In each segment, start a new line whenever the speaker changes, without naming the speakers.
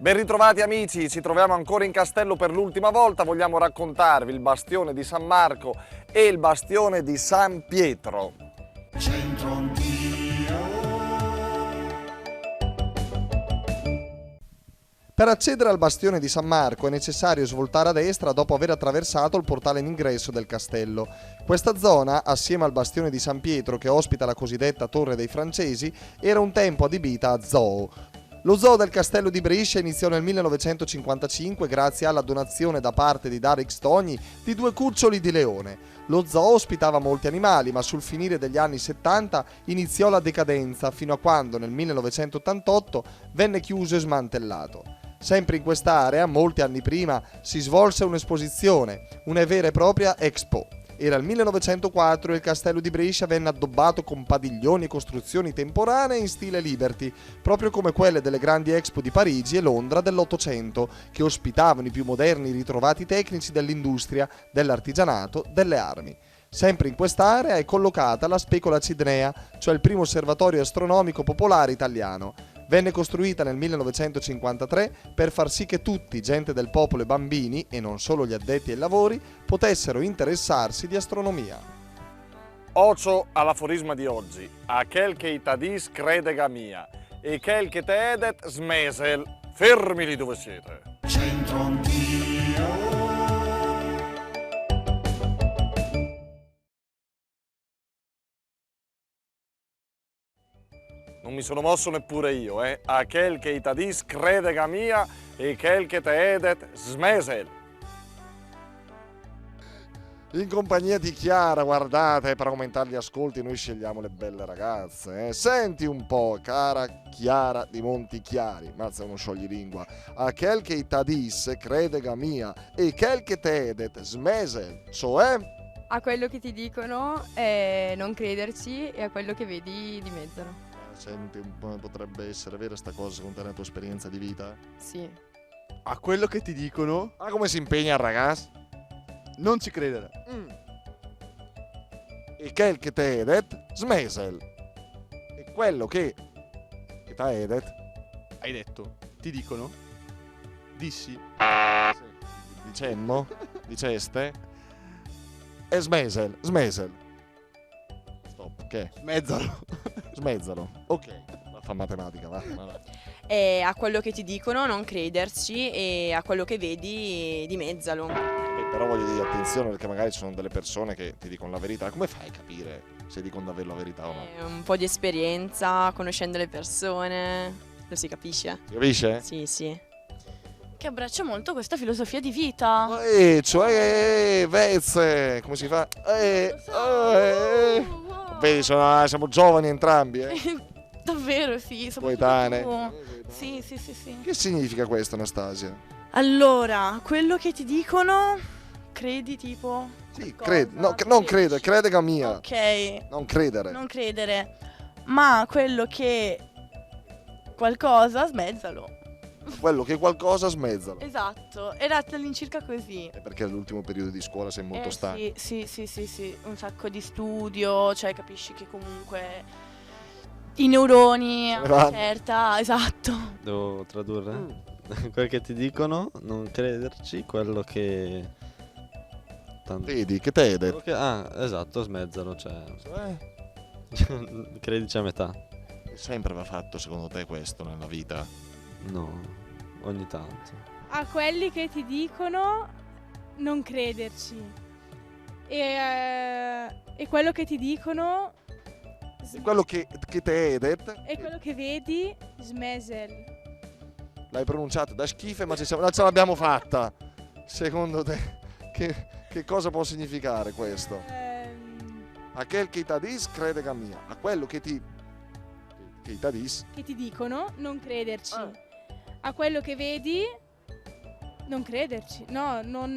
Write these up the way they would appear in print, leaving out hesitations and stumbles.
Ben ritrovati amici, ci troviamo ancora in castello per l'ultima volta, vogliamo raccontarvi il bastione di San Marco e il bastione di San Pietro.
Centro Anch'io.
Per accedere al bastione di San Marco è necessario svoltare a destra dopo aver attraversato il portale in ingresso del castello. Questa zona, assieme al bastione di San Pietro che ospita la cosiddetta Torre dei Francesi, era un tempo adibita a zoo. Lo zoo del castello di Brescia iniziò nel 1955 grazie alla donazione da parte di Dario Stogni di 2 cuccioli di leone. Lo zoo ospitava molti animali, ma sul finire degli anni 70 iniziò la decadenza fino a quando nel 1988 venne chiuso e smantellato. Sempre in quest'area, molti anni prima, si svolse un'esposizione, una vera e propria Expo. Era il 1904 e il castello di Brescia venne addobbato con padiglioni e costruzioni temporanee in stile Liberty, proprio come quelle delle grandi Expo di Parigi e Londra dell'Ottocento, che ospitavano i più moderni ritrovati tecnici dell'industria, dell'artigianato, delle armi. Sempre in quest'area è collocata la Specola Cidnea, cioè il primo osservatorio astronomico popolare italiano. Venne costruita nel 1953 per far sì che tutti, gente del popolo e bambini, e non solo gli addetti ai lavori, potessero interessarsi di astronomia.
Ocio all'aforisma di oggi, aquel che itadis credega mia, e quel che te edet smesel, fermi lì dove siete.
Centro Anch'io.
Non mi sono mosso neppure io, aquel che itadis credega mia, e quel che te edet smesel.
In compagnia di Chiara, guardate, per aumentare gli ascolti noi scegliamo le belle ragazze. Senti un po', cara Chiara di Montichiari, mazza uno scioglilingua. Aquel che itadis credega mia, e quel che te edet smesel, cioè...
A quello che ti dicono non crederci e a quello che vedi dimezzano.
Senti un po', potrebbe essere vera sta cosa secondo te nella tua esperienza di vita?
Sì.
A quello che ti dicono,
Ah, come si impegna il ragazzo?
non ci credere.
E quel che te edet smesel. E quello che te edet...
Hai detto, ti dicono, dissi,
Dicemmo? Diceste? E smesel, smesel. Stop, che?
mezzalo.
Smezzalo. Ok, fa matematica, va.
E a quello che ti dicono non crederci e a quello che vedi dimezzalo.
Però voglio dire, attenzione perché magari ci sono delle persone che ti dicono la verità. Come fai a capire se dicono davvero la verità o no?
Un po' di esperienza, conoscendo le persone, lo si capisce.
Si capisce?
Sì, sì.
Che abbraccia molto questa filosofia di vita.
Cioè, vezze, come si fa?
Wow.
Vedi, siamo giovani entrambi,
Davvero, sì, soprattutto
Coetanee.
tu. Sì, sì, sì, sì.
Che significa questo, Anastasia?
Allora, quello che ti dicono, credi tipo...
Sì,
qualcosa,
credo, no, non credo, credega mia.
Ok,
Non credere.
non credere. Ma quello che... qualcosa, smezzalo.
Quello che qualcosa smezzalo.
Esatto, era all'incirca così.
È perché all'ultimo periodo di scuola sei molto stanco.
Sì, sì, sì, sì, sì, un sacco di studio, cioè capisci che comunque i neuroni, a una
vanno.
certa, esatto.
Devo tradurre? Quel che ti dicono, non crederci, quello che...
Vedi, che te
quello che... Ah, esatto, smezzalo, cioè... Credici a metà.
Sempre va fatto secondo te questo nella vita?
No, ogni tanto.
A quelli che ti dicono non crederci e quello che ti dicono
E quello che te edet,
e quello che vedi smesel.
l'hai pronunciato da schifo, ma ce l'abbiamo fatta. Secondo te, che cosa può significare questo? A quel che itadis credega mia, a quello che itadis.
Che ti dicono non crederci. A quello che vedi non crederci. No, non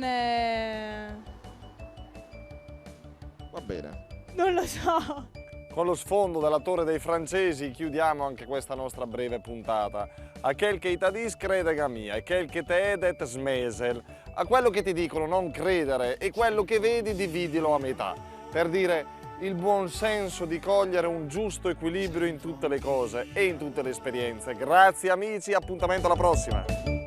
Va bene.
non lo so.
Con lo sfondo della Torre dei Francesi chiudiamo anche questa nostra breve puntata. A quel che itadis credega mia, e quel che te edet smesel. A quello che ti dicono non credere e quello che vedi dividilo a metà. Per dire il buon senso di cogliere un giusto equilibrio in tutte le cose e in tutte le esperienze. Grazie amici, appuntamento alla prossima!